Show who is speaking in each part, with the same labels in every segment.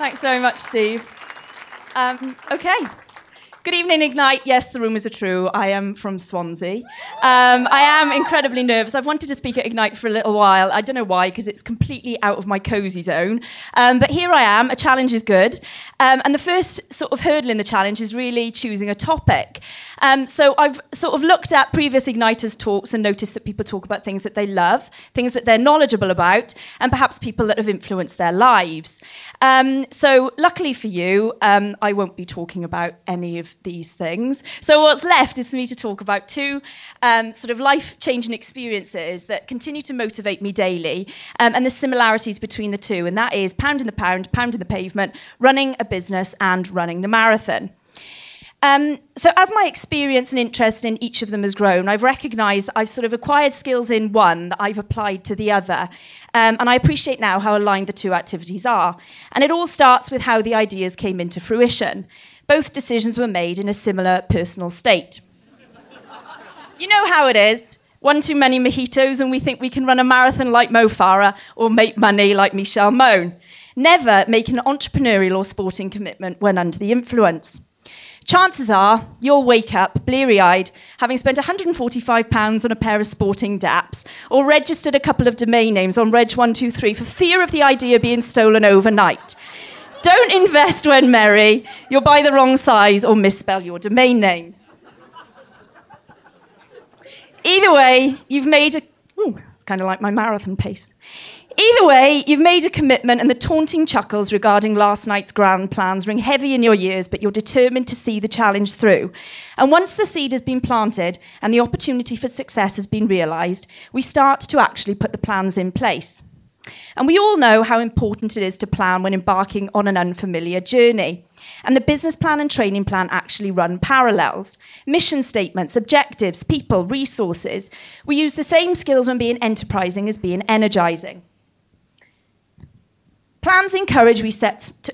Speaker 1: Thanks very much, Steve. Okay. Good evening, Ignite. Yes, the rumours are true. I am from Swansea. I am incredibly nervous. I've wanted to speak at Ignite for a little while. I don't know why, because it's completely out of my cosy zone. But here I am. A challenge is good. And the first sort of hurdle in the challenge is really choosing a topic. So I've sort of looked at previous Igniters' talks and noticed that people talk about things that they love, things that they're knowledgeable about, and perhaps people that have influenced their lives. So luckily for you, I won't be talking about any of these things. So what's left is for me to talk about two sort of life-changing experiences that continue to motivate me daily, and the similarities between the two, and that is pounding the pound, pounding the pavement, running a business and running the marathon. So as my experience and interest in each of them has grown, I've recognised that I've sort of acquired skills in one that I've applied to the other. And I appreciate now how aligned the two activities are. And it all starts with how the ideas came into fruition. Both decisions were made in a similar personal state. You know how it is. One too many mojitos and we think we can run a marathon like Mo Farah or make money like Michelle Mone. Never make an entrepreneurial or sporting commitment when under the influence. Chances are you'll wake up bleary-eyed, having spent £145 on a pair of sporting daps, or registered a couple of domain names on Reg123 for fear of the idea being stolen overnight. Don't invest when merry. You'll buy the wrong size or misspell your domain name. Either way, you've made a... Ooh, it's kind of like my marathon pace. Either way, you've made a commitment, and the taunting chuckles regarding last night's grand plans ring heavy in your ears, but you're determined to see the challenge through. And once the seed has been planted and the opportunity for success has been realised, we start to actually put the plans in place. And we all know how important it is to plan when embarking on an unfamiliar journey. And the business plan and training plan actually run parallels. Mission statements, objectives, people, resources. We use the same skills when being enterprising as being energising. Plans encourage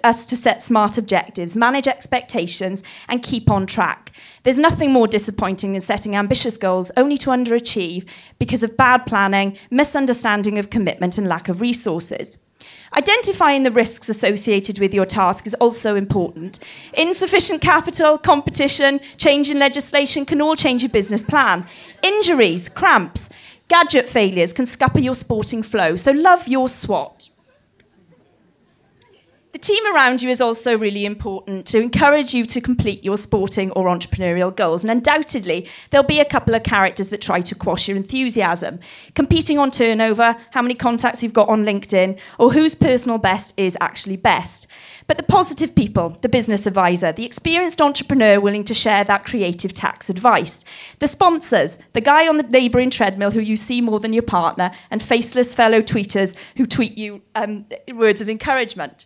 Speaker 1: us to set smart objectives, manage expectations, and keep on track. There's nothing more disappointing than setting ambitious goals only to underachieve because of bad planning, misunderstanding of commitment, and lack of resources. Identifying the risks associated with your task is also important. Insufficient capital, competition, change in legislation can all change your business plan. Injuries, cramps, gadget failures can scupper your sporting flow, so love your SWOT. The team around you is also really important to encourage you to complete your sporting or entrepreneurial goals. And undoubtedly, there'll be a couple of characters that try to quash your enthusiasm. Competing on turnover, how many contacts you've got on LinkedIn, or whose personal best is actually best. But the positive people, the business advisor, the experienced entrepreneur willing to share that creative tax advice. The sponsors, the guy on the neighbouring treadmill who you see more than your partner, and faceless fellow tweeters who tweet you words of encouragement.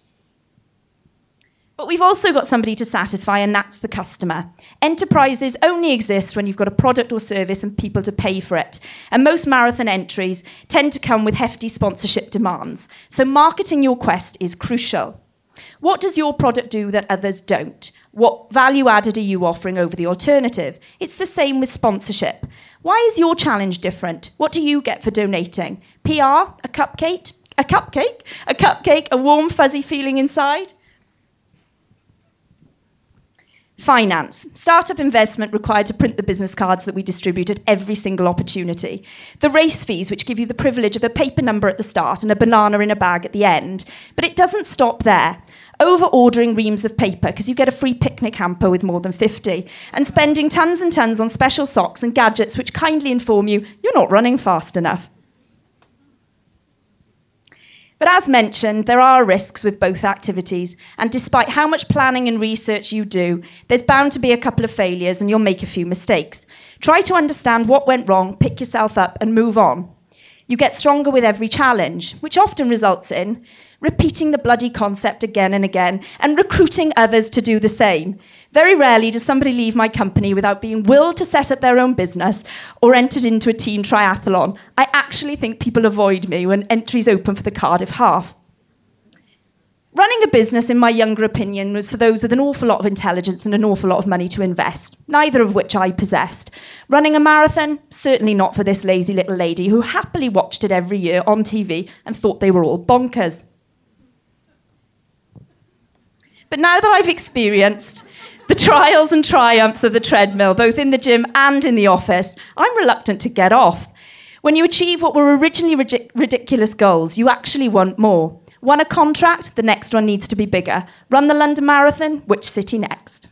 Speaker 1: But we've also got somebody to satisfy, and that's the customer. Enterprises only exist when you've got a product or service and people to pay for it. And most marathon entries tend to come with hefty sponsorship demands. So marketing your quest is crucial. What does your product do that others don't? What value added are you offering over the alternative? It's the same with sponsorship. Why is your challenge different? What do you get for donating? PR? A cupcake? A cupcake? A cupcake? A warm, fuzzy feeling inside? Finance. Startup investment required to print the business cards that we distribute at every single opportunity. The race fees, which give you the privilege of a paper number at the start and a banana in a bag at the end. But it doesn't stop there. Over-ordering reams of paper because you get a free picnic hamper with more than 50. And spending tons and tons on special socks and gadgets which kindly inform you you're not running fast enough. But as mentioned, there are risks with both activities, and despite how much planning and research you do, there's bound to be a couple of failures and you'll make a few mistakes. Try to understand what went wrong, pick yourself up and move on. You get stronger with every challenge, which often results in repeating the bloody concept again and again and recruiting others to do the same. Very rarely does somebody leave my company without being willed to set up their own business or entered into a team triathlon. I actually think people avoid me when entries open for the Cardiff half. Running a business, in my younger opinion, was for those with an awful lot of intelligence and an awful lot of money to invest, neither of which I possessed. Running a marathon, certainly not for this lazy little lady who happily watched it every year on TV and thought they were all bonkers. But now that I've experienced the trials and triumphs of the treadmill, both in the gym and in the office, I'm reluctant to get off. When you achieve what were originally ridiculous goals, you actually want more. Won a contract, the next one needs to be bigger. Run the London Marathon, which city next?